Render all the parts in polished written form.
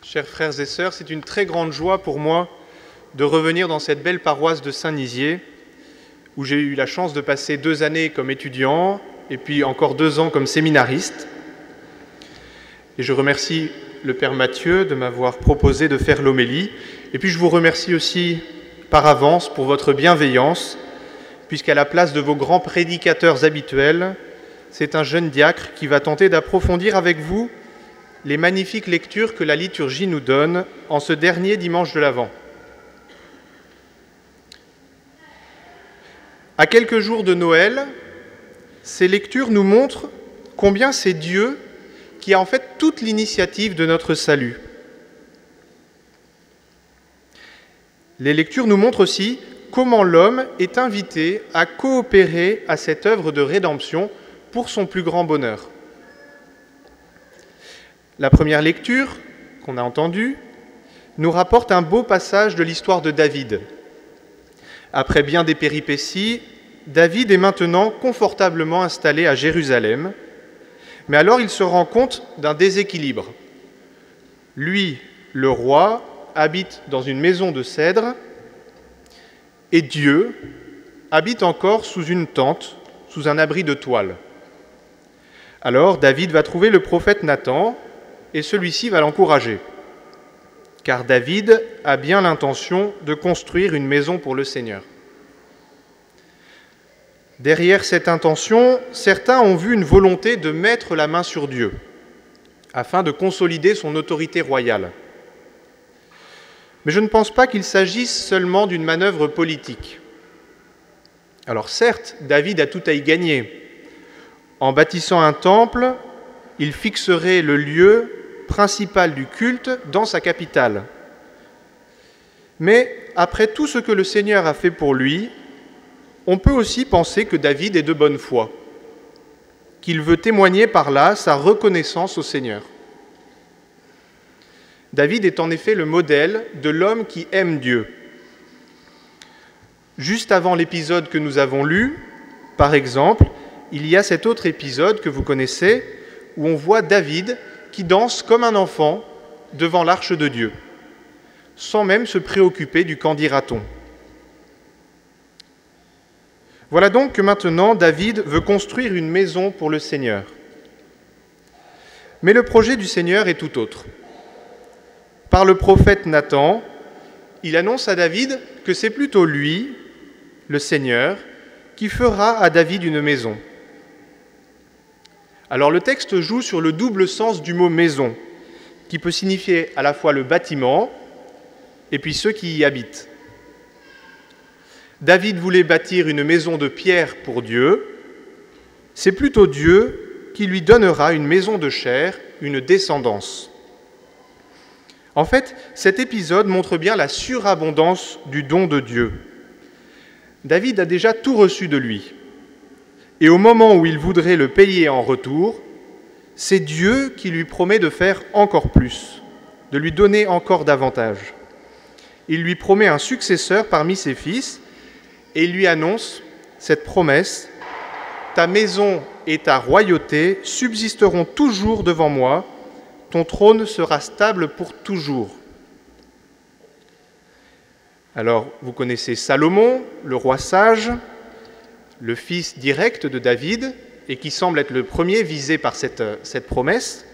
Chers frères et sœurs, c'est une très grande joie pour moi de revenir dans cette belle paroisse de Saint-Nizier, où j'ai eu la chance de passer 2 années comme étudiant et puis encore 2 ans comme séminariste. Et je remercie le Père Mathieu de m'avoir proposé de faire l'homélie. Et puis je vous remercie aussi par avance pour votre bienveillance, puisqu'à la place de vos grands prédicateurs habituels, c'est un jeune diacre qui va tenter d'approfondir avec vous les magnifiques lectures que la liturgie nous donne en ce dernier dimanche de l'Avent. À quelques jours de Noël, ces lectures nous montrent combien c'est Dieu qui a en fait toute l'initiative de notre salut. Les lectures nous montrent aussi comment l'homme est invité à coopérer à cette œuvre de rédemption pour son plus grand bonheur. La première lecture, qu'on a entendue, nous rapporte un beau passage de l'histoire de David. Après bien des péripéties, David est maintenant confortablement installé à Jérusalem, mais alors il se rend compte d'un déséquilibre. Lui, le roi, habite dans une maison de cèdre, et Dieu habite encore sous une tente, sous un abri de toile. Alors David va trouver le prophète Nathan, et celui-ci va l'encourager, car David a bien l'intention de construire une maison pour le Seigneur. Derrière cette intention, certains ont vu une volonté de mettre la main sur Dieu, afin de consolider son autorité royale. Mais je ne pense pas qu'il s'agisse seulement d'une manœuvre politique. Alors certes, David a tout à y gagner. En bâtissant un temple, il fixerait le lieu principal du culte dans sa capitale. Mais après tout ce que le Seigneur a fait pour lui, on peut aussi penser que David est de bonne foi, qu'il veut témoigner par là sa reconnaissance au Seigneur. David est en effet le modèle de l'homme qui aime Dieu. Juste avant l'épisode que nous avons lu, par exemple, il y a cet autre épisode que vous connaissez, où on voit David qui danse comme un enfant devant l'arche de Dieu, sans même se préoccuper du qu'en dira-t-on. Voilà donc que maintenant David veut construire une maison pour le Seigneur. Mais le projet du Seigneur est tout autre. Par le prophète Nathan, il annonce à David que c'est plutôt lui, le Seigneur, qui fera à David une maison. Alors le texte joue sur le double sens du mot « maison », qui peut signifier à la fois le bâtiment et puis ceux qui y habitent. David voulait bâtir une maison de pierre pour Dieu, c'est plutôt Dieu qui lui donnera une maison de chair, une descendance. En fait, cet épisode montre bien la surabondance du don de Dieu. David a déjà tout reçu de lui. Et au moment où il voudrait le payer en retour, c'est Dieu qui lui promet de faire encore plus, de lui donner encore davantage. Il lui promet un successeur parmi ses fils et il lui annonce cette promesse : « Ta maison et ta royauté subsisteront toujours devant moi, ton trône sera stable pour toujours. » Alors, vous connaissez Salomon, le roi sage, le fils direct de David, et qui semble être le premier visé par cette promesse.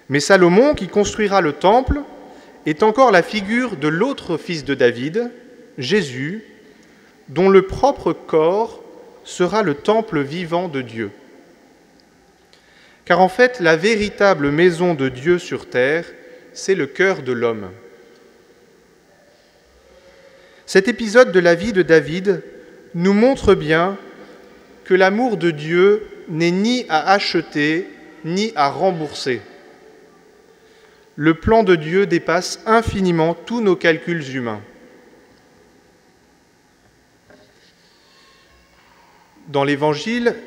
Mais Salomon, qui construira le temple, est encore la figure de l'autre fils de David, Jésus, dont le propre corps sera le temple vivant de Dieu. Car en fait, la véritable maison de Dieu sur terre, c'est le cœur de l'homme. Cet épisode de la vie de David nous montre bien que l'amour de Dieu n'est ni à acheter, ni à rembourser. Le plan de Dieu dépasse infiniment tous nos calculs humains. Dans l'Évangile,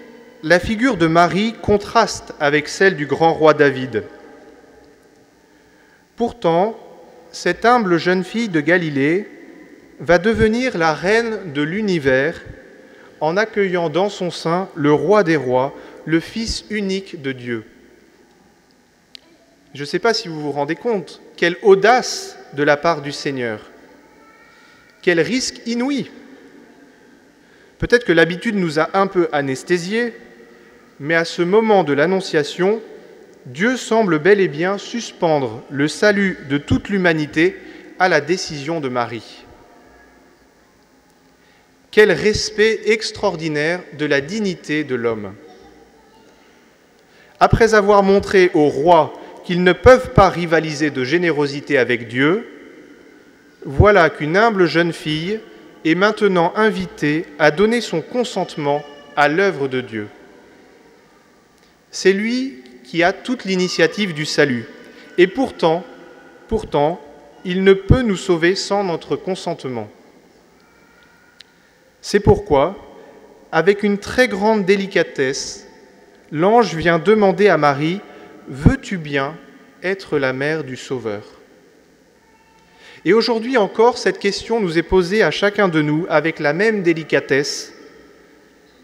la figure de Marie contraste avec celle du grand roi David. Pourtant, cette humble jeune fille de Galilée va devenir la reine de l'univers en accueillant dans son sein le roi des rois, le Fils unique de Dieu. Je ne sais pas si vous vous rendez compte, quelle audace de la part du Seigneur, quel risque inouï. Peut-être que l'habitude nous a un peu anesthésiés, mais à ce moment de l'Annonciation, Dieu semble bel et bien suspendre le salut de toute l'humanité à la décision de Marie. Quel respect extraordinaire de la dignité de l'homme. Après avoir montré aux rois qu'ils ne peuvent pas rivaliser de générosité avec Dieu, voilà qu'une humble jeune fille est maintenant invitée à donner son consentement à l'œuvre de Dieu. C'est lui qui a toute l'initiative du salut. Et pourtant, il ne peut nous sauver sans notre consentement. C'est pourquoi, avec une très grande délicatesse, l'ange vient demander à Marie « Veux-tu bien être la mère du Sauveur ?» Et aujourd'hui encore, cette question nous est posée à chacun de nous avec la même délicatesse.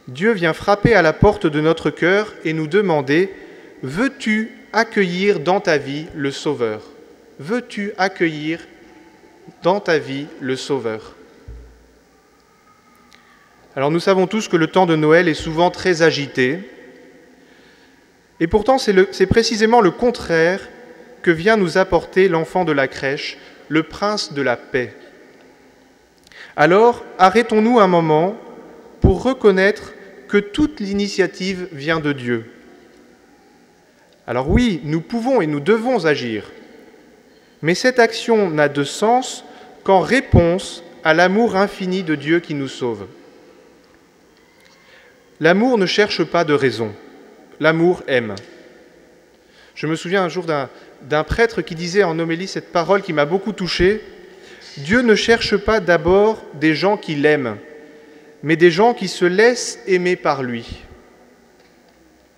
Dieu vient frapper à la porte de notre cœur et nous demander « Veux-tu accueillir dans ta vie le Sauveur ? Veux-tu accueillir dans ta vie le Sauveur ?» Alors nous savons tous que le temps de Noël est souvent très agité, et pourtant c'est précisément le contraire que vient nous apporter l'enfant de la crèche, le prince de la paix. Alors arrêtons-nous un moment pour reconnaître que toute l'initiative vient de Dieu. Alors oui, nous pouvons et nous devons agir, mais cette action n'a de sens qu'en réponse à l'amour infini de Dieu qui nous sauve. L'amour ne cherche pas de raison, l'amour aime. Je me souviens un jour d'un prêtre qui disait en homélie cette parole qui m'a beaucoup touché. Dieu ne cherche pas d'abord des gens qui l'aiment, mais des gens qui se laissent aimer par lui.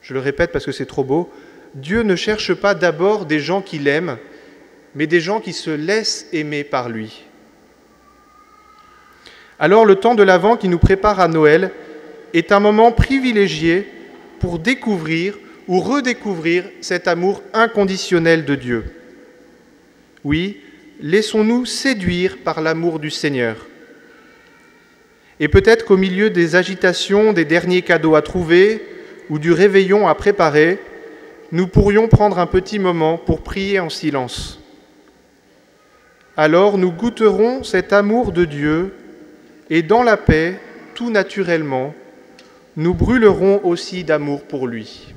Je le répète parce que c'est trop beau. Dieu ne cherche pas d'abord des gens qui l'aiment, mais des gens qui se laissent aimer par lui. Alors le temps de l'Avent qui nous prépare à Noël est un moment privilégié pour découvrir ou redécouvrir cet amour inconditionnel de Dieu. Oui, laissons-nous séduire par l'amour du Seigneur. Et peut-être qu'au milieu des agitations, des derniers cadeaux à trouver ou du réveillon à préparer, nous pourrions prendre un petit moment pour prier en silence. Alors nous goûterons cet amour de Dieu et dans la paix, tout naturellement, nous brûlerons aussi d'amour pour lui.